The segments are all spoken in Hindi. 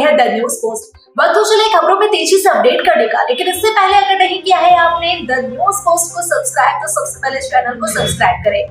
है द न्यूज पोस्ट। वक्त तो चले खबरों में तेजी से अपडेट करने का, लेकिन इससे पहले अगर नहीं किया है आपने द न्यूज पोस्ट को सब्सक्राइब, तो सबसे पहले चैनल को सब्सक्राइब करें,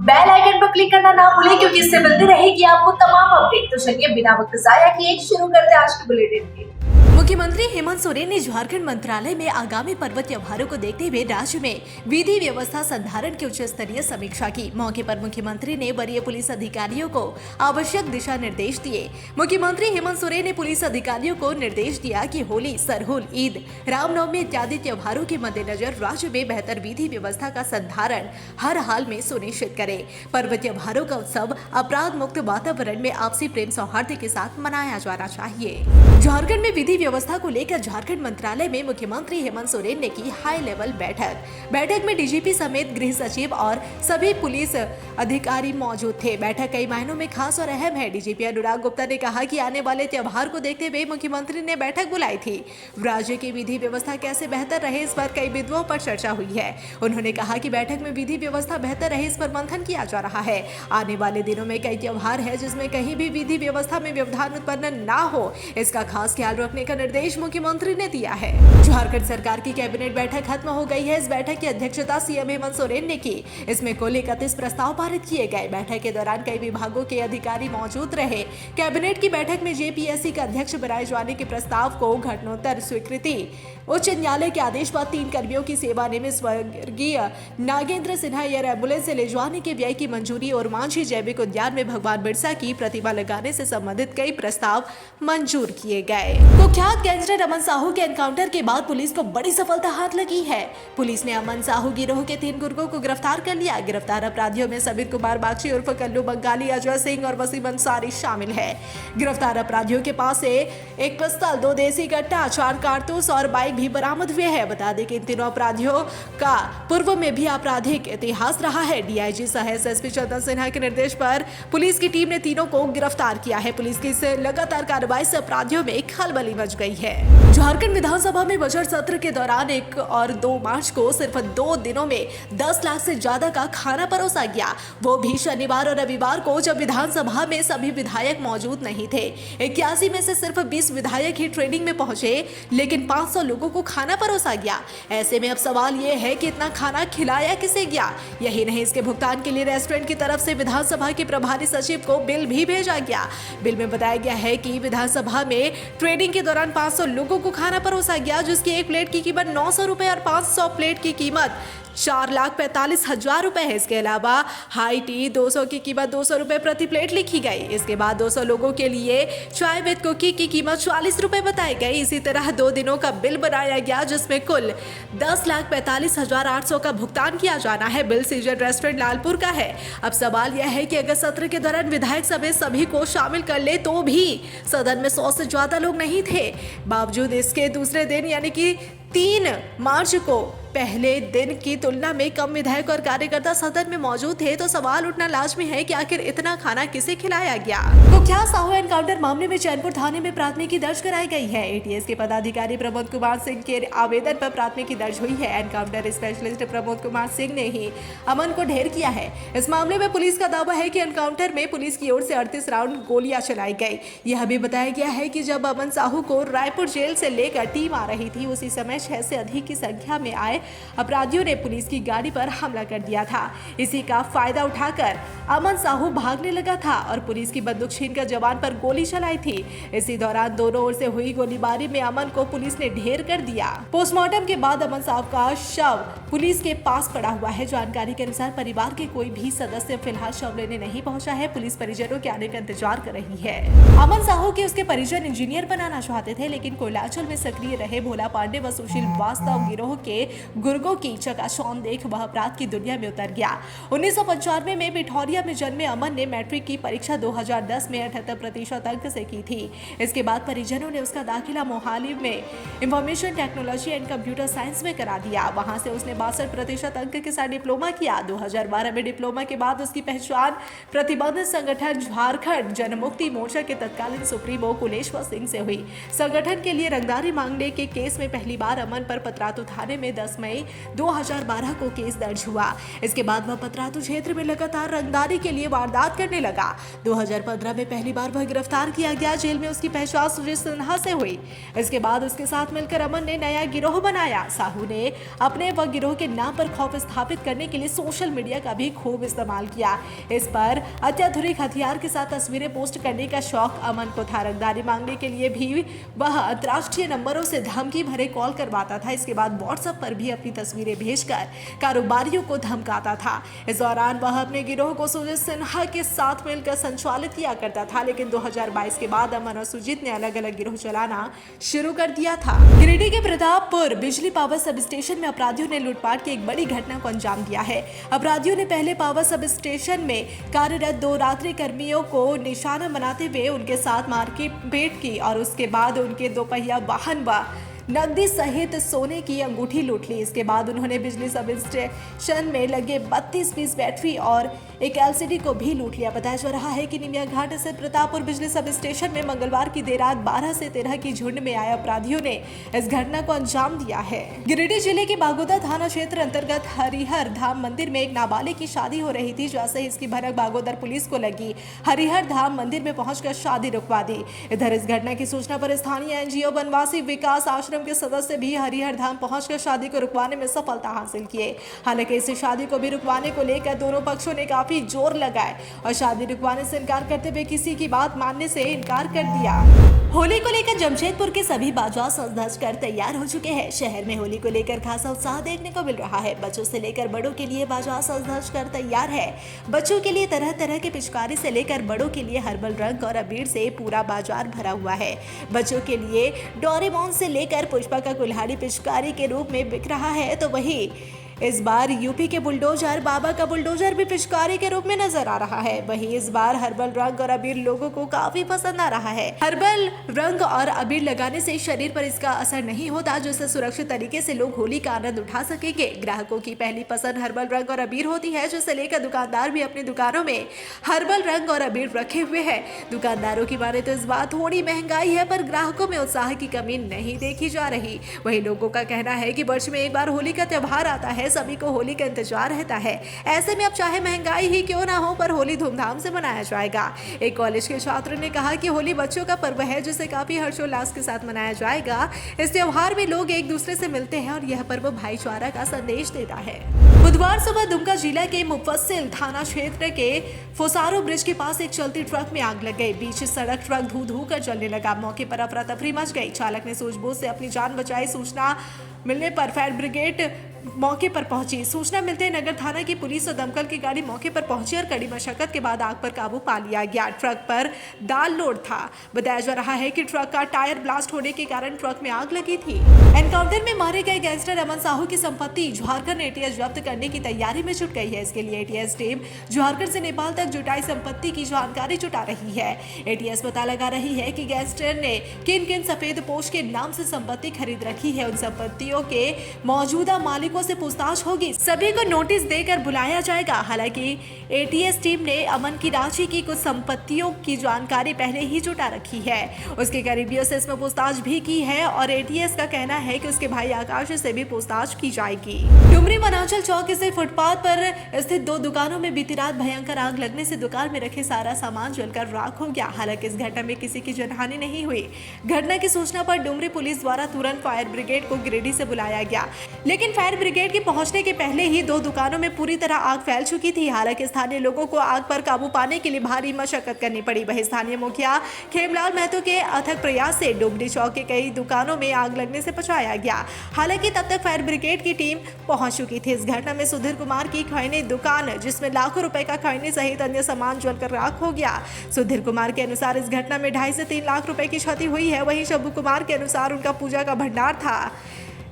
बेल आइकन पर क्लिक करना ना भूलें, क्योंकि इससे मिलती रहेगी आपको तमाम अपडेट। तो चलिए बिना वक्त जाया किए शुरू करते हैं आज की बुलेटिन की। मुख्यमंत्री हेमंत सोरेन ने झारखंड मंत्रालय में आगामी पर्व त्योहारों को देखते हुए राज्य में विधि व्यवस्था संधारण की उच्च स्तरीय समीक्षा की। मौके पर मुख्यमंत्री ने वरीय पुलिस अधिकारियों को आवश्यक दिशा निर्देश दिए। मुख्यमंत्री हेमंत सोरेन ने पुलिस अधिकारियों को निर्देश दिया कि होली, सरहुल, ईद, रामनवमी इत्यादि त्योहारों के मद्देनजर राज्य में बेहतर विधि व्यवस्था का संधारण हर हाल में सुनिश्चित करे। पर्व त्योहारों का उत्सव अपराध मुक्त वातावरण में आपसी प्रेम सौहार्द के साथ मनाया जाना चाहिए। झारखंड में विधि व्यवस्था को लेकर झारखंड मंत्रालय में मुख्यमंत्री हेमंत सोरेन ने की हाई लेवल बैठक में डीजीपी समेत गृह सचिव और सभी पुलिस अधिकारी मौजूद थे। बैठक कई मायनों में खास और अहम है। डीजीपी अनुराग गुप्ता ने कहा कि आने वाले त्योहार को देखते हुए मुख्यमंत्री ने बैठक बुलाई थी। राज्य की विधि व्यवस्था कैसे बेहतर रहे, इस पर कई बिंदुओं पर चर्चा हुई है। उन्होंने कहा कि बैठक में विधि व्यवस्था बेहतर रहे, इस पर मंथन किया जा रहा है। आने वाले दिनों में कई त्योहार है जिसमें कहीं भी विधि व्यवस्था में व्यवधान उत्पन्न ना हो, इसका खास ख्याल रखने का निर्देश मुख्यमंत्री ने दिया है। झारखंड सरकार की कैबिनेट बैठक खत्म हो गई है। इस बैठक की अध्यक्षता सीएम हेमंत सोरेन ने की। इसमें कुल 31 प्रस्ताव पारित किए गए। बैठक के दौरान कई विभागों के अधिकारी मौजूद रहे। कैबिनेट की बैठक में जेपीएससी का अध्यक्ष बनाए जाने के प्रस्ताव को घटनोत्तर स्वीकृति, उच्च न्यायालय के आदेश पर 3 कर्मियों की सेवानिवृत्त स्वर्गीय नागेंद्र सिन्हा एयर एम्बुलेंस से ले जाने के व्यय की मंजूरी और मांझी जैविक उद्यान में भगवान बिरसा की प्रतिमा लगाने से संबंधित कई प्रस्ताव मंजूर किए गए। कुख्यात गैंगस्टर अमन साहू के एनकाउंटर के बाद पुलिस को बड़ी सफलता हाथ लगी है। पुलिस ने अमन साहू गिरोह के 3 गुर्गों को गिरफ्तार कर लिया। गिरफ्तार अपराधियों में समीर कुमार बागची उर्फ कल्लू बंगाली, अजय सिंह और वसीम अंसारी शामिल है। गिरफ्तार अपराधियों के पास से एक पिस्तौल, 2 देसी कट्टा, 4 कारतूस और बाइक भी बरामद हुए हैं। बता दें कि इन तीनों अपराधियों का पूर्व में भी आपराधिक इतिहास रहा है। डीआईजी सह एसपी चंदन सिन्हा के निर्देश पर पुलिस की टीम ने तीनों को गिरफ्तार किया है। पुलिस की इस लगातार कार्रवाई से अपराधियों में खलबली मच गई है। झारखंड विधानसभा में बजट सत्र के दौरान 1 और 2 मार्च को सिर्फ 2 दिनों में 10 लाख से ज्यादा का खाना परोसा गया, वो भी शनिवार और रविवार को, जब विधानसभा में सभी विधायक मौजूद नहीं थे। 81 में से सिर्फ 20 विधायक ही ट्रेनिंग में पहुंचे, लेकिन 500 लोगों को खाना परोसा गया। ऐसे में अब सवाल ये है कि इतना खाना खिलाया किसे गया। यही नहीं, इसके भुगतान के लिए रेस्टोरेंट की तरफ से विधानसभा के प्रभारी सचिव को बिल भी भेजा गया। बिल में बताया गया है कि विधानसभा में ट्रेनिंग के दौरान 500 लोगों को खाना परोसा गया, जिसकी एक प्लेट की कीमत 900 रुपए और 500 प्लेट की कीमत 4,45,000 रुपए है। इसके अलावा हाई टी 200 की कीमत 200 रुपए प्रति प्लेट लिखी गई। इसके बाद 200 लोगों के लिए चाय विद कुकी की कीमत 40 रुपए बताई गई। इसी तरह 2 दिनों का बिल बनाया गया, जिसमें कुल 10,45,800 का भुगतान किया जाना है। बिल सीजन रेस्टोरेंट लालपुर का है। अब सवाल यह है कि अगर सत्र के दौरान विधायक समेत सभी को शामिल कर ले तो भी सदन में 100 से ज्यादा लोग नहीं थे। बावजूद इसके दूसरे दिन यानी कि 3 मार्च को पहले दिन की तुलना में कम विधायक और कार्यकर्ता सदन में मौजूद थे, तो सवाल उठना लाजमी है कि आखिर इतना खाना किसे खिलाया गया। कुख्यात साहू एनकाउंटर मामले में चैनपुर थाने में प्राथमिकी दर्ज कराई गई है। एटीएस के पदाधिकारी प्रमोद कुमार सिंह के आवेदन पर प्राथमिकी दर्ज हुई है। एनकाउंटर स्पेशलिस्ट प्रमोद कुमार सिंह ने ही अमन को ढेर किया है। इस मामले में पुलिस का दावा है कि एनकाउंटर में पुलिस की ओर से 38 राउंड गोलियां चलाई गई। यह भी बताया गया है कि जब अमन साहू को रायपुर जेल से लेकर टीम आ रही थी, उसी समय 6 से अधिक की संख्या में आए अपराधियों ने पुलिस की गाड़ी पर हमला कर दिया था। इसी का फायदा उठाकर अमन साहू भागने लगा था और पुलिस की बंदूक छीनकर जवान पर गोली चलाई थी। इसी दौरान दोनों ओर से हुई गोलीबारी में अमन को पुलिस ने ढेर कर दिया। पोस्टमार्टम के बाद अमन साहू का शव पुलिस के पास पड़ा हुआ है। जानकारी के अनुसार परिवार के कोई भी सदस्य फिलहाल शव लेने नहीं पहुंचा है। पुलिस परिजनों के आने का इंतजार कर रही है। अमन साहू के उसके परिजन इंजीनियर बनाना चाहते थे, लेकिन कोयलांचल में सक्रिय रहे भोला पांडे व सुशील वास्तव गिरोह के गुर्गों की चकाचौंध देख वह अपराध की दुनिया में उतर गया। 1995 में पिठौरिया में जन्मे अमन ने मैट्रिक की परीक्षा 2010 में 78% अंक से की थी। इसके बाद परिजनों ने उसका दाखिला मोहाली में information technology and computer science में करा दिया। वहां से उसने 62% अंक के साथ डिप्लोमा किया। 2012 में डिप्लोमा के बाद उसकी पहचान प्रतिबंधित संगठन झारखंड जनमुक्ति मोर्चा के तत्कालीन सुप्रीमो कुलेश्वर सिंह से हुई। संगठन के लिए रंगदारी मांगने के केस में पहली बार अमन पर पतरातू थाने में 10 मई 2012 को केस दर्ज हुआ। इसके बाद वह पतरातू क्षेत्र में लगातार रंगदारी के लिए वारदात करने लगा। 2015 में पहली बार वह गिरफ्तार किया गया। जेल में उसकी पहचान सुजीत सिन्हा से हुई। इसके बाद उसके साथ मिलकर अमन ने नया गिरोह बनाया। साहू ने अपने व गिरोह के नाम पर खौफ स्थापित करने के लिए सोशल मीडिया का भी खूब इस्तेमाल किया। इस पर अत्याधुनिक हथियार के साथ तस्वीरें पोस्ट करने का शौक अमन को था। रंगदारी मांगने के लिए भी वह अंतर्राष्ट्रीय नंबरों से धमकी भरे कॉल करवाता था। इसके बाद व्हाट्सएप पर भी अपनी तस्वीरें भेजकर कारोबारियों को धमकाता था। इस दौरान वह अपने गिरोह को सुजीत सिन्हा के साथ मिलकर संचालित किया करता था। लेकिन 2022 के बाद अमन और सुजीत ने अलग अलग गिरोह चलाना शुरू कर दिया था। गिरिडीह के प्रतापपुर बिजली पावर सब स्टेशन में अपराधियों ने लूटपाट की एक बड़ी घटना को अंजाम दिया है। अपराधियों ने पहले पावर सब स्टेशन में कार्यरत 2 रात्रि कर्मियों को निशाना बनाते हुए उनके साथ मारपीट की और उसके बाद उनके 2 पहिया वाहन व नकदी सहित सोने की अंगूठी लूट ली। इसके बाद उन्होंने बिजली सब स्टेशन में लगे 32 पीस बैटरी और एक एलसीडी को भी लूट लिया। बताया जा रहा है कि निमिया घाट स्थित प्रतापपुर बिजली सब स्टेशन में मंगलवार की देर रात 12 से 13 की झुंड में आए अपराधियों ने इस घटना को अंजाम दिया है। गिरिडीह जिले के बागोदर थाना क्षेत्र अंतर्गत हरिहर धाम मंदिर में एक नाबालिग की शादी हो रही थी। जैसे ही इसकी भनक बागोदर पुलिस को लगी, हरिहर धाम मंदिर में पहुंचकर शादी रुकवा दी। इधर इस घटना की सूचना पर स्थानीय एनजीओ बनवासी विकास आश्रम के सदस्य भी हरिहर धाम पहुंचकर शादी को रुकवाने में सफलता हासिल किए। हालांकि इस शादी को भी रुकवाने को लेकर दोनों पक्षों ने काफी जोर लगाए और शादी रुकवाने से इनकार करते हुए किसी की बात मानने से इनकार कर दिया। होली को लेकर जमशेदपुर के सभी बाजार सज-धज कर तैयार हो चुके हैं। शहर में होली को लेकर खासा उत्साह देखने को मिल रहा है। बच्चों से लेकर बड़ों के लिए बाजार सज-धज कर तैयार है। बच्चों के लिए तरह तरह के पिचकारी से लेकर बड़ों के लिए हर्बल रंग और अबीर से पूरा बाजार भरा हुआ है। बच्चों के लिए डोरेमोन से लेकर पुष्पा का कुल्हाड़ी पिचकारी के रूप में बिक रहा है, तो वही इस बार यूपी के बुलडोजर बाबा का बुलडोजर भी पिचकारी के रूप में नजर आ रहा है। वहीं इस बार हर्बल रंग और अबीर लोगों को काफी पसंद आ रहा है। हर्बल रंग और अबीर लगाने से शरीर पर इसका असर नहीं होता, जिससे सुरक्षित तरीके से लोग होली का आनंद उठा सकेंगे। ग्राहकों की पहली पसंद हर्बल रंग और अबीर होती है, जिसे लेकर दुकानदार भी अपनी दुकानों में हर्बल रंग और अबीर रखे हुए हैं। दुकानदारों की माने तो इस बार थोड़ी महंगाई है, पर ग्राहकों में उत्साह की कमी नहीं देखी जा रही। वही लोगों का कहना है कि वर्ष में एक बार होली का त्योहार आता है, सभी को होली का इंतजार रहता है। ऐसे में अब चाहे महंगाई ही क्यों ना हो, पर होली धूमधाम से मनाया जाएगा। एक कॉलेज के छात्र ने कहा कि होली बच्चों का पर्व है, जिसे काफी हर्षोल्लास के साथ मनाया जाएगा। इस त्योहार में लोग एक दूसरे से मिलते हैं और यह पर्व भाईचारा का संदेश देता है। बुधवार सुबह दुमका जिला के मुफस्सिल थाना क्षेत्र के फोसारो ब्रिज के पास एक चलती ट्रक में आग लग गई। बीच सड़क ट्रक धू कर जलने लगा। मौके पर अफरा तफरी मच गई। चालक ने सूझबूझ से अपनी जान बचाई। सूचना मिलने पर फायर ब्रिगेड मौके पर पहुंची। सूचना मिलते ही नगर थाना की पुलिस और दमकल की गाड़ी मौके पर पहुंची और कड़ी मशक्कत के बाद आग पर काबू पा लिया गया। ट्रक पर दाल लोड था। बताया जा रहा है कि ट्रक का टायर ब्लास्ट होने के कारण ट्रक में आग लगी थी। एनकाउंटर में मारे गए गैंगस्टर अमन साहू की संपत्ति झारखंड एटीएस जब्त करने की तैयारी में जुट गई है। इसके लिए एटीएस टीम झारखंड से नेपाल तक जुटाई संपत्ति की जानकारी जुटा रही है। एटीएस पता लगा रही है कि गैंगस्टर ने किन किन सफेद पोश के नाम से संपत्ति खरीद रखी है। उन संपत्तियों के मौजूदा मालिकों से पूछताछ होगी। सभी को नोटिस देकर बुलाया जाएगा। हालांकि एटीएस टीम ने अमन की रांची की कुछ संपत्तियों की जानकारी पहले ही जुटा रखी है। उसके करीबियों से इसमें पूछताछ भी की है और एटीएस का कहना है कि उसके भाई आकाश से भी पूछताछ की जाएगी। डुमरी वनांचल चौक से फुटपाथ पर स्थित 2 दुकानों में बीती रात भयंकर आग लगने से दुकान में रखे सारा सामान जलकर राख हो गया। हालांकि इस घटना में किसी की जनहानि नहीं हुई। घटना की सूचना पर डुमरी पुलिस द्वारा तुरंत फायर ब्रिगेड को गिरिडीह से बुलाया गया, लेकिन फायर ब्रिगेड के पहुंचने के पहले ही 2 दुकानों में पूरी तरह आग फैल चुकी थी। हालांकि स्थानीय लोगों को आग पर काबू पाने के लिए भारी मशक्कत करनी पड़ी। वहीं स्थानीय मुखिया खेमलाल महतो के अथक प्रयास से डुमरी चौक के कई दुकानों में आग लगने से बचाया गया। हालांकि तब तक फायर ब्रिगेड की टीम पहुंच चुकी थी। इस घटना में सुधीर कुमार की खैनी दुकान, जिसमें लाखों रुपए का खैनी सहित अन्य सामान जलकर राख हो गया। सुधीर कुमार के अनुसार इस घटना में 2.5 से 3 लाख रुपए की क्षति हुई है। वहीं शंभू कुमार के अनुसार उनका पूजा का भंडार था।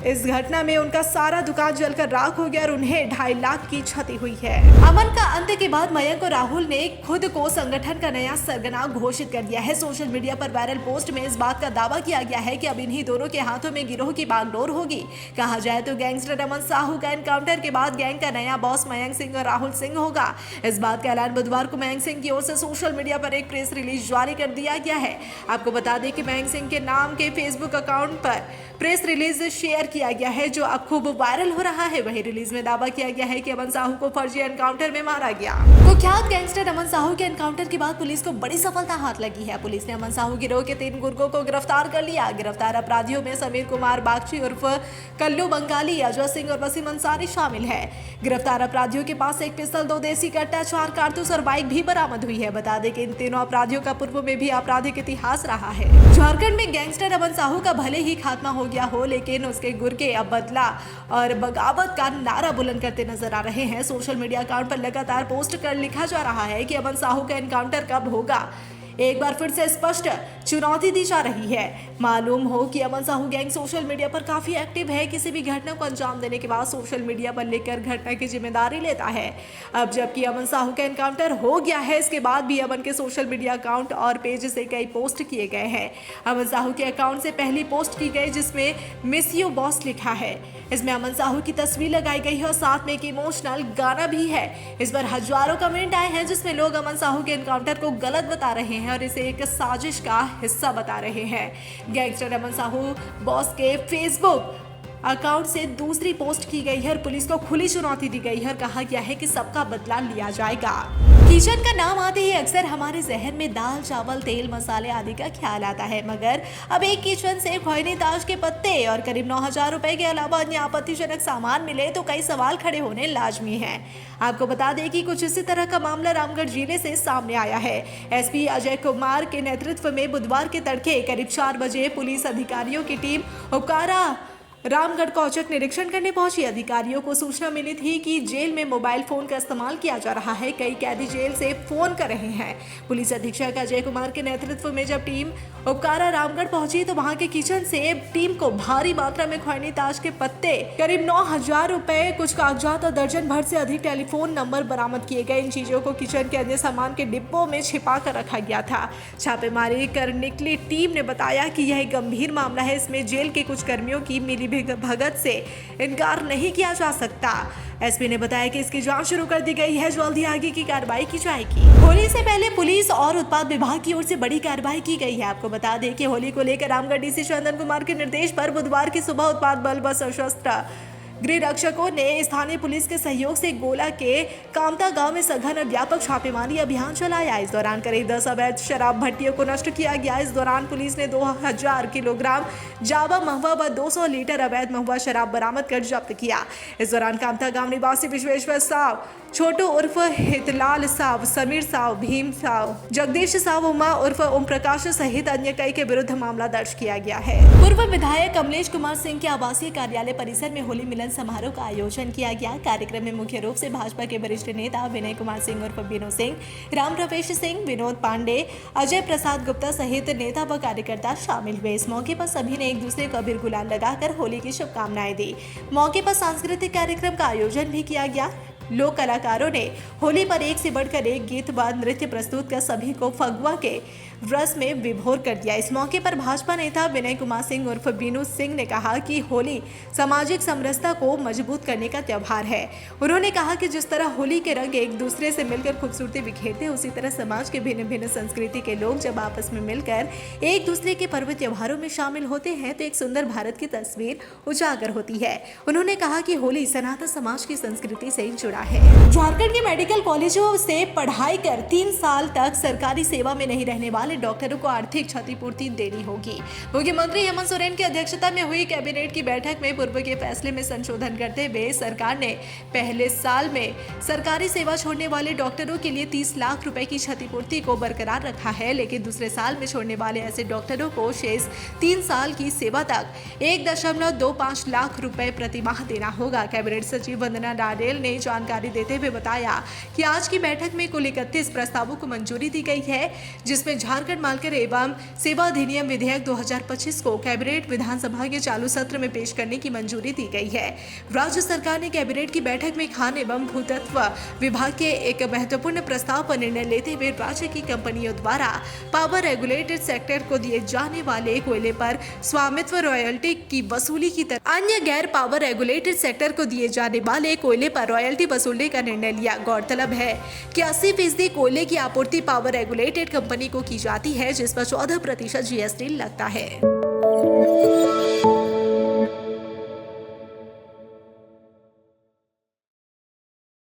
इस घटना में उनका सारा दुकान जलकर राख हो गया और उन्हें 2.5 लाख की क्षति हुई है। अमन का अंत के बाद मयंक और राहुल ने खुद को संगठन का नया सरगना घोषित कर दिया है। सोशल मीडिया पर वायरल पोस्ट में इस बात का दावा किया गया है कि अब इन्हीं दोनों के हाथों में गिरोह की बागडोर होगी। कहा जाए तो गैंगस्टर अमन साहू का एनकाउंटर के बाद गैंग का नया बॉस मयंक सिंह और राहुल सिंह होगा। इस बात का ऐलान बुधवार को मयंक सिंह की ओर से सोशल मीडिया पर एक प्रेस रिलीज जारी कर दिया गया है। आपको बता दें कि मयंक सिंह के नाम के फेसबुक अकाउंट पर प्रेस रिलीज शेयर किया गया है जो अब खूब वायरल हो रहा है। वही रिलीज में दावा किया गया है कि अमन साहू को फर्जी एनकाउंटर में मारा गया। कुख्यात गैंगस्टर अमन साहू के एनकाउंटर के बाद पुलिस को बड़ी सफलता हाथ लगी है। पुलिस ने अमन साहू गिरोह के 3 गुर्गों को गिरफ्तार कर लिया। गिरफ्तार अपराधियों में समीर कुमार बागची उर्फ कल्लू बंगाली, अजय सिंह और वसीम अंसारी शामिल है। गिरफ्तार अपराधियों के पास एक पिस्तौल, 2 देसी कट्टा, 4 कारतूस और बाइक भी बरामद हुई है। बता दें कि इन तीनों अपराधियों का पूर्व में भी आपराधिक इतिहास रहा है। झारखंड में गैंगस्टर अमन साहू का भले ही खात्मा हो गया हो, लेकिन उसके गुर्गे अब बदला और बगावत का नारा बुलंद करते नजर आ रहे हैं। सोशल मीडिया अकाउंट पर लगातार पोस्ट कर लिखा जा रहा है कि अमन साहू का एनकाउंटर कब होगा। एक बार फिर से स्पष्ट चुनौती दी जा रही है। मालूम हो कि अमन साहू गैंग सोशल मीडिया पर काफी एक्टिव है। किसी भी घटना को अंजाम देने के बाद सोशल मीडिया पर लेकर घटना की जिम्मेदारी लेता है। अब जबकि अमन साहू का एनकाउंटर हो गया है, इसके बाद भी अमन के सोशल मीडिया अकाउंट और पेज से कई पोस्ट किए गए हैं। अमन साहू के अकाउंट से पहली पोस्ट की गई जिसमें मिस यू बॉस लिखा है। इसमें अमन साहू की तस्वीर लगाई गई है और साथ में एक इमोशनल गाना भी है। इस पर हजारों कमेंट आए हैं जिसमें लोग अमन साहू के एनकाउंटर को गलत बता रहे हैं और इसे एक साजिश का हिस्सा बता रहे हैं। गैंगस्टर अमन साहू बॉस के फेसबुक अकाउंट से दूसरी पोस्ट की गई है और पुलिस को खुली चुनौती दी गई है और कहा गया है कि सबका बदला लिया जाएगा। किचन का नाम आते ही अक्सर हमारे जहन में दाल, चावल, तेल, मसाले आदि का ख्याल आता है, मगर अब एक किचन से खैनी ताश के पत्ते और करीब 9,000 रुपए के अलावा अन्य आपत्तिजनक सामान मिले तो कई सवाल खड़े होने लाजमी हैं। आपको बता दें कि कुछ इसी तरह का मामला रामगढ़ जिले से सामने आया है। एसपी अजय कुमार के नेतृत्व में बुधवार के तड़के करीब 4 बजे पुलिस अधिकारियों की टीम उपकारा रामगढ़ का औचक निरीक्षण करने पहुंची। अधिकारियों को सूचना मिली थी कि जेल में मोबाइल फोन का इस्तेमाल किया जा रहा है। कई कैदी जेल से फोन कर रहे हैं। पुलिस अधीक्षक अजय कुमार के नेतृत्व में जब टीम उपकारा रामगढ़ पहुंची तो वहां के किचन से टीम को भारी मात्रा में खैनी ताश के पत्ते, करीब 9,000 रुपए, कुछ कागजात और दर्जन भर से अधिक टेलीफोन नंबर बरामद किए गए। इन चीजों को किचन के अन्य सामान के डिब्बों में छिपा कर रखा गया था। छापेमारी कर निकली टीम ने बताया कि यह एक गंभीर मामला है। इसमें जेल के कुछ कर्मियों की मिली भगत से इनकार नहीं किया जा सकता। एसपी ने बताया कि इसकी जांच शुरू कर दी गई है, जल्द ही आगे की कार्रवाई की जाएगी। होली से पहले पुलिस और उत्पाद विभाग की ओर से बड़ी कार्रवाई की गई है। आपको बता दें कि होली को लेकर रामगढ़ डीसी चंदन कुमार के निर्देश पर बुधवार की सुबह उत्पाद बल व सशस्त्र गृह रक्षकों ने स्थानीय पुलिस के सहयोग से गोला के कामता गांव में सघन और व्यापक छापेमारी अभियान चलाया। इस दौरान करीब 10 अवैध शराब भट्टियों को नष्ट किया गया। इस दौरान पुलिस ने 2000 किलोग्राम जावा महुआ व 200 लीटर अवैध महुआ शराब बरामद कर जब्त किया। इस दौरान कामता गांव निवासी विश्वेश्वर साव, छोटू उर्फ हितलाल साव, समीर साव, भीम साव, जगदीश साव, उमा उर्फ ओम प्रकाश सहित अन्य कई के विरुद्ध मामला दर्ज किया गया है। पूर्व विधायक कमलेश कुमार सिंह के आवासीय कार्यालय परिसर में होली मिलन समारोह का आयोजन किया गया। कार्यक्रम में मुख्य रूप से भाजपा के वरिष्ठ नेता विनय कुमार सिंह उर्फ बिनू सिंह, राम प्रवेश सिंह, विनोद पांडे, अजय प्रसाद गुप्ता सहित नेता व कार्यकर्ता शामिल हुए। इस मौके पर सभी ने एक दूसरे को अबीर गुलाल लगाकर होली की शुभकामनाएं दी। मौके पर सांस्कृतिक कार्यक्रम का आयोजन भी किया गया। लोक कलाकारों ने होली पर एक से बढ़कर एक गीत व नृत्य प्रस्तुत कर सभी को फगुआ के रस में विभोर कर दिया। इस मौके पर भाजपा नेता विनय कुमार सिंह उर्फ बीनू सिंह ने कहा कि होली सामाजिक समरसता को मजबूत करने का त्योहार है। उन्होंने कहा कि जिस तरह होली के रंग एक दूसरे से मिलकर खूबसूरती बिखेरते हैं, उसी तरह समाज के भिन्न भिन्न संस्कृति के लोग जब आपस में मिलकर एक दूसरे के पर्व त्योहारों में शामिल होते हैं तो एक सुंदर भारत की तस्वीर उजागर होती है। उन्होंने कहा कि होली सनातन समाज की संस्कृति से जुड़ा है। झारखंड के मेडिकल कॉलेजों से पढ़ाई कर 3 साल तक सरकारी सेवा में नहीं रहने वाले डॉक्टरों को आर्थिक क्षतिपूर्ति देनी होगी। मुख्यमंत्री हेमंत सोरेन की अध्यक्षता में हुई कैबिनेट की बैठक में पूर्व के फैसले में संशोधन करते हुए सरकार ने पहले साल में सरकारी सेवा छोड़ने वाले डॉक्टरों के लिए 30 लाख रुपए की क्षतिपूर्ति को बरकरार रखा है, लेकिन दूसरे साल में छोड़ने वाले ऐसे डॉक्टरों को शेष 3 साल की सेवा तक 1.25 लाख रुपए प्रति माह देना होगा। कैबिनेट सचिव वंदना डाडेल ने जानकारी देते हुए बताया कि आज की बैठक में कुल 31 प्रस्तावों को मंजूरी दी गई है, जिसमें झारखंड मालकर एवं सेवा अधिनियम विधेयक 2025 को कैबिनेट विधानसभा के चालू सत्र में पेश करने की मंजूरी दी गई है। राज्य सरकार ने कैबिनेट की बैठक में खान एवं भूतत्व विभाग के एक महत्वपूर्ण प्रस्ताव पर निर्णय लेते हुए राज्य की कंपनियों द्वारा पावर रेगुलेटेड सेक्टर को दिए जाने वाले कोयले पर स्वामित्व रॉयल्टी की वसूली की तरह अन्य गैर पावर रेगुलेटेड सेक्टर को दिए जाने वाले कोयले पर रॉयल्टी वसूलने का निर्णय लिया। गौरतलब है कि 80% कोयले की आपूर्ति पावर रेगुलेटेड कंपनी को की जाती है, जिस पर 14% GST लगता है।